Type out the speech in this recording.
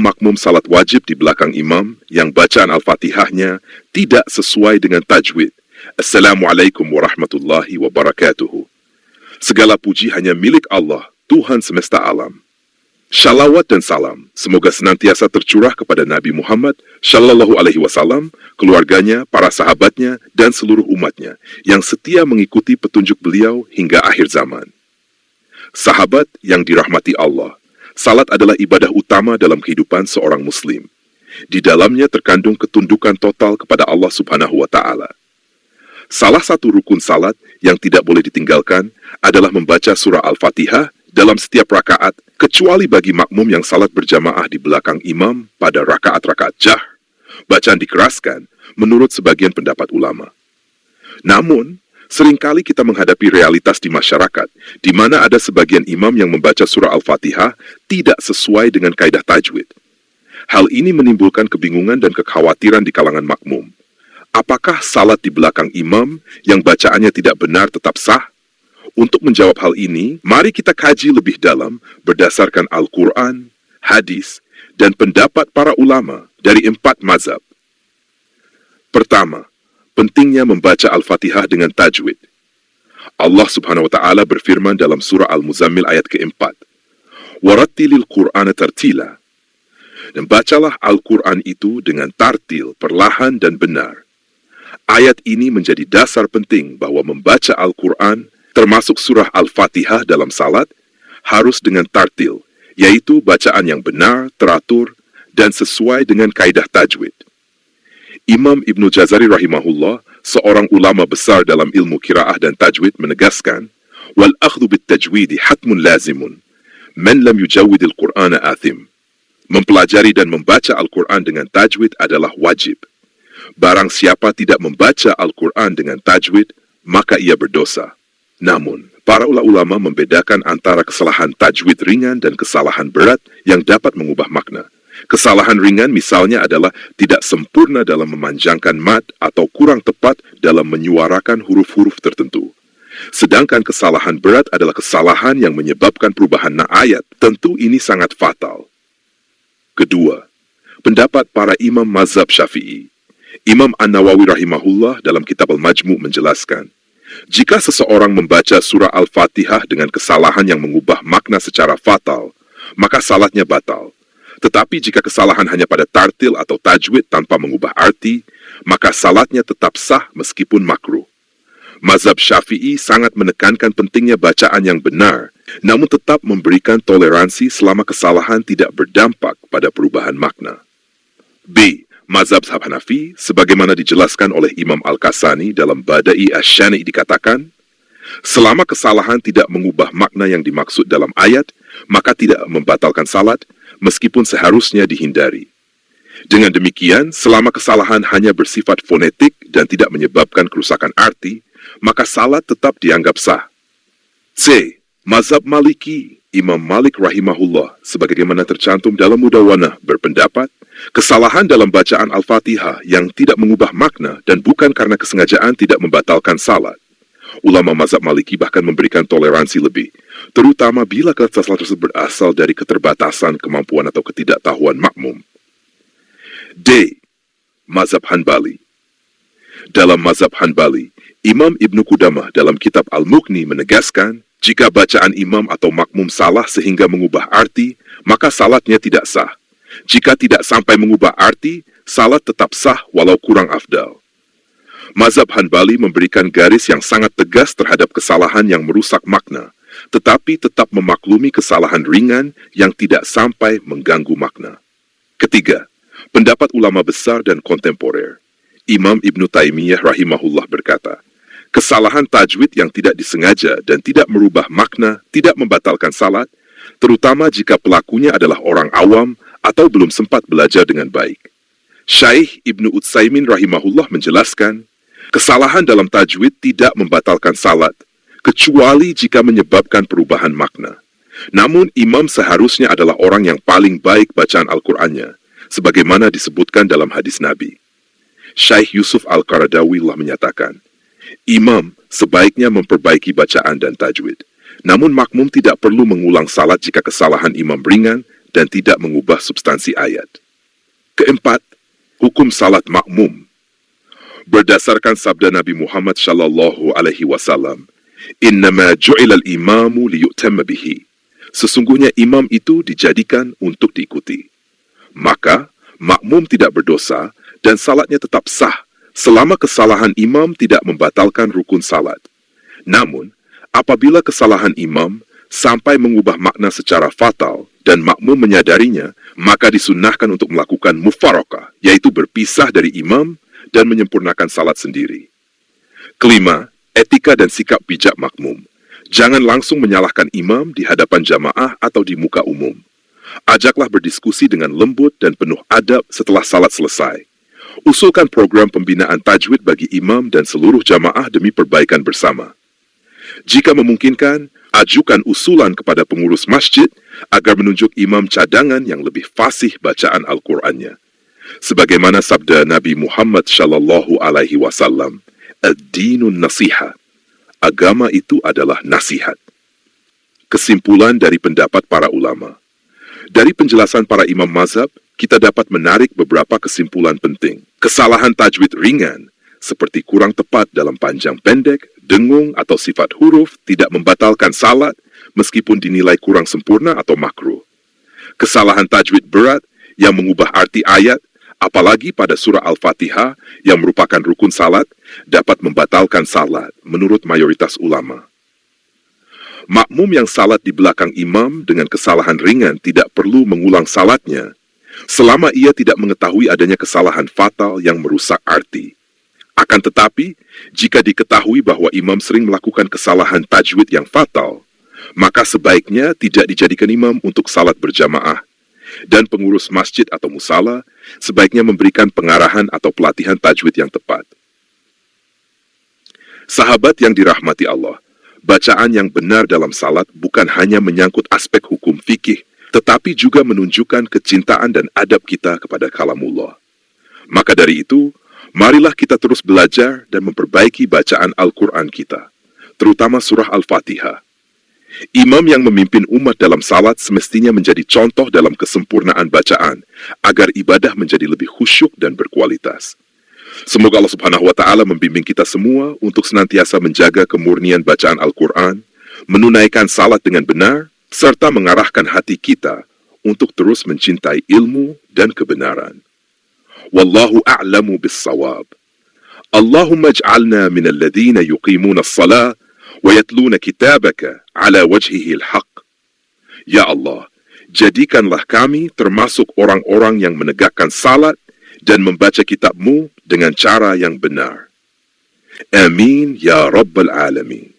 makmum salat wajib di belakang imam yang bacaan Al-Fatihahnya tidak sesuai dengan tajwid. Assalamualaikum warahmatullahi wabarakatuh. Segala puji hanya milik Allah, Tuhan semesta alam. Shalawat dan salam semoga senantiasa tercurah kepada Nabi Muhammad Shallallahu Alaihi Wasallam, keluarganya, para sahabatnya, dan seluruh umatnya yang setia mengikuti petunjuk beliau hingga akhir zaman. Sahabat yang dirahmati Allah, salat adalah ibadah utama dalam kehidupan seorang muslim. Di dalamnya terkandung ketundukan total kepada Allah Subhanahu wa Ta'ala. Salah satu rukun salat yang tidak boleh ditinggalkan adalah membaca surah Al-Fatihah dalam setiap rakaat, kecuali bagi makmum yang salat berjamaah di belakang imam pada rakaat-rakaat jahr. Bacaan dikeraskan menurut sebagian pendapat ulama. Namun, seringkali kita menghadapi realitas di masyarakat, di mana ada sebagian imam yang membaca surah Al-Fatihah tidak sesuai dengan kaidah tajwid. Hal ini menimbulkan kebingungan dan kekhawatiran di kalangan makmum. Apakah salat di belakang imam yang bacaannya tidak benar tetap sah? Untuk menjawab hal ini, mari kita kaji lebih dalam berdasarkan Al-Quran, hadis, dan pendapat para ulama dari 4 mazhab. Pertama, pentingnya membaca Al-Fatihah dengan tajwid. Allah Subhanahu wa Ta'ala berfirman dalam surah Al-Muzammil ayat ke-4, "Warattilil Qur'ana tartila." Dan bacalah Al-Quran itu dengan tartil, perlahan dan benar. Ayat ini menjadi dasar penting bahwa membaca Al-Quran, termasuk surah Al-Fatihah dalam salat, harus dengan tartil, yaitu bacaan yang benar, teratur, dan sesuai dengan kaidah tajwid. Imam Ibnu Jazari rahimahullah, seorang ulama besar dalam ilmu qiraah dan tajwid, menegaskan, "Wal akhdhu bit tajwidi hatmun lazimun, man lam yujawwidil Qur'ana athim." Mempelajari dan membaca Al-Quran dengan tajwid adalah wajib. Barang siapa tidak membaca Al-Quran dengan tajwid, maka ia berdosa. Namun, para ulama membedakan antara kesalahan tajwid ringan dan kesalahan berat yang dapat mengubah makna. Kesalahan ringan misalnya adalah tidak sempurna dalam memanjangkan mad atau kurang tepat dalam menyuarakan huruf-huruf tertentu. Sedangkan kesalahan berat adalah kesalahan yang menyebabkan perubahan ayat. Tentu ini sangat fatal. Kedua, pendapat para imam mazhab Syafi'i. Imam An-Nawawi rahimahullah dalam kitab Al-Majmu' menjelaskan, jika seseorang membaca surah Al-Fatihah dengan kesalahan yang mengubah makna secara fatal, maka salatnya batal. Tetapi jika kesalahan hanya pada tartil atau tajwid tanpa mengubah arti, maka salatnya tetap sah meskipun makruh. Mazhab Syafi'i sangat menekankan pentingnya bacaan yang benar, namun tetap memberikan toleransi selama kesalahan tidak berdampak pada perubahan makna. B. Mazhab Hanafi, sebagaimana dijelaskan oleh Imam Al-Kasani dalam Bada'i Asy-Syani' dikatakan, selama kesalahan tidak mengubah makna yang dimaksud dalam ayat, maka tidak membatalkan salat, meskipun seharusnya dihindari. Dengan demikian, selama kesalahan hanya bersifat fonetik dan tidak menyebabkan kerusakan arti, maka salat tetap dianggap sah. C. Mazhab Maliki, Imam Malik rahimahullah, sebagaimana tercantum dalam Mudawwanah, berpendapat, kesalahan dalam bacaan Al-Fatihah yang tidak mengubah makna dan bukan karena kesengajaan tidak membatalkan salat. Ulama mazhab Maliki bahkan memberikan toleransi lebih, terutama bila kesalahan tersebut berasal dari keterbatasan kemampuan atau ketidaktahuan makmum. D. Mazhab Hanbali. Dalam mazhab Hanbali, Imam Ibnu Qudamah dalam kitab Al-Mughni menegaskan, jika bacaan imam atau makmum salah sehingga mengubah arti, maka salatnya tidak sah. Jika tidak sampai mengubah arti, salat tetap sah walau kurang afdal. Mazhab Hanbali memberikan garis yang sangat tegas terhadap kesalahan yang merusak makna, tetapi tetap memaklumi kesalahan ringan yang tidak sampai mengganggu makna. Ketiga, pendapat ulama besar dan kontemporer. Imam Ibnu Taimiyah rahimahullah berkata, kesalahan tajwid yang tidak disengaja dan tidak merubah makna tidak membatalkan salat, terutama jika pelakunya adalah orang awam atau belum sempat belajar dengan baik. Syaikh Ibnu Utsaimin rahimahullah menjelaskan, kesalahan dalam tajwid tidak membatalkan salat, kecuali jika menyebabkan perubahan makna. Namun imam seharusnya adalah orang yang paling baik bacaan Al-Qur'annya, sebagaimana disebutkan dalam hadis Nabi. Syaikh Yusuf Al-Qaradawi menyatakan, imam sebaiknya memperbaiki bacaan dan tajwid. Namun makmum tidak perlu mengulang salat jika kesalahan imam ringan dan tidak mengubah substansi ayat. Keempat, hukum salat makmum. Berdasarkan sabda Nabi Muhammad sallallahu alaihi wasallam, "Innama ju'ilal imamu liyu'tamma bihi." Sesungguhnya imam itu dijadikan untuk diikuti. Maka, makmum tidak berdosa dan salatnya tetap sah selama kesalahan imam tidak membatalkan rukun salat. Namun, apabila kesalahan imam sampai mengubah makna secara fatal dan makmum menyadarinya, maka disunnahkan untuk melakukan mufaraqah, yaitu berpisah dari imam dan menyempurnakan salat sendiri. Kelima, etika dan sikap bijak makmum. Jangan langsung menyalahkan imam di hadapan jamaah atau di muka umum. Ajaklah berdiskusi dengan lembut dan penuh adab setelah salat selesai. Usulkan program pembinaan tajwid bagi imam dan seluruh jamaah demi perbaikan bersama. Jika memungkinkan, ajukan usulan kepada pengurus masjid agar menunjuk imam cadangan yang lebih fasih bacaan Al-Qur'annya. Sebagaimana sabda Nabi Muhammad sallallahu alaihi wasallam, "Ad-dinun nasihat." Agama itu adalah nasihat. Kesimpulan dari pendapat para ulama. Dari penjelasan para imam mazhab, kita dapat menarik beberapa kesimpulan penting. Kesalahan tajwid ringan, seperti kurang tepat dalam panjang pendek, dengung, atau sifat huruf, tidak membatalkan salat, meskipun dinilai kurang sempurna atau makruh. Kesalahan tajwid berat, yang mengubah arti ayat, apalagi pada surah Al-Fatihah, yang merupakan rukun salat, dapat membatalkan salat, menurut mayoritas ulama. Makmum yang salat di belakang imam dengan kesalahan ringan tidak perlu mengulang salatnya, selama ia tidak mengetahui adanya kesalahan fatal yang merusak arti. Akan tetapi, jika diketahui bahwa imam sering melakukan kesalahan tajwid yang fatal, maka sebaiknya tidak dijadikan imam untuk salat berjamaah, dan pengurus masjid atau musala sebaiknya memberikan pengarahan atau pelatihan tajwid yang tepat. Sahabat yang dirahmati Allah, bacaan yang benar dalam salat bukan hanya menyangkut aspek hukum fikih, tetapi juga menunjukkan kecintaan dan adab kita kepada kalamullah. Maka dari itu, marilah kita terus belajar dan memperbaiki bacaan Al-Quran kita, terutama surah Al-Fatihah. Imam yang memimpin umat dalam salat semestinya menjadi contoh dalam kesempurnaan bacaan, agar ibadah menjadi lebih khusyuk dan berkualitas. Semoga Allah Subhanahu wa Ta'ala membimbing kita semua untuk senantiasa menjaga kemurnian bacaan Al-Quran, menunaikan salat dengan benar, serta mengarahkan hati kita untuk terus mencintai ilmu dan kebenaran. Wallahu a'lamu bis-shawab. Allahumma ij'alna min alladhina yuqimuna as-salah wa yatluna kitabaka ala wajhihi al-haq. Ya Allah, jadikanlah kami termasuk orang-orang yang menegakkan salat dan membaca kitab-Mu dengan cara yang benar. Amin ya Rabbal Alamin.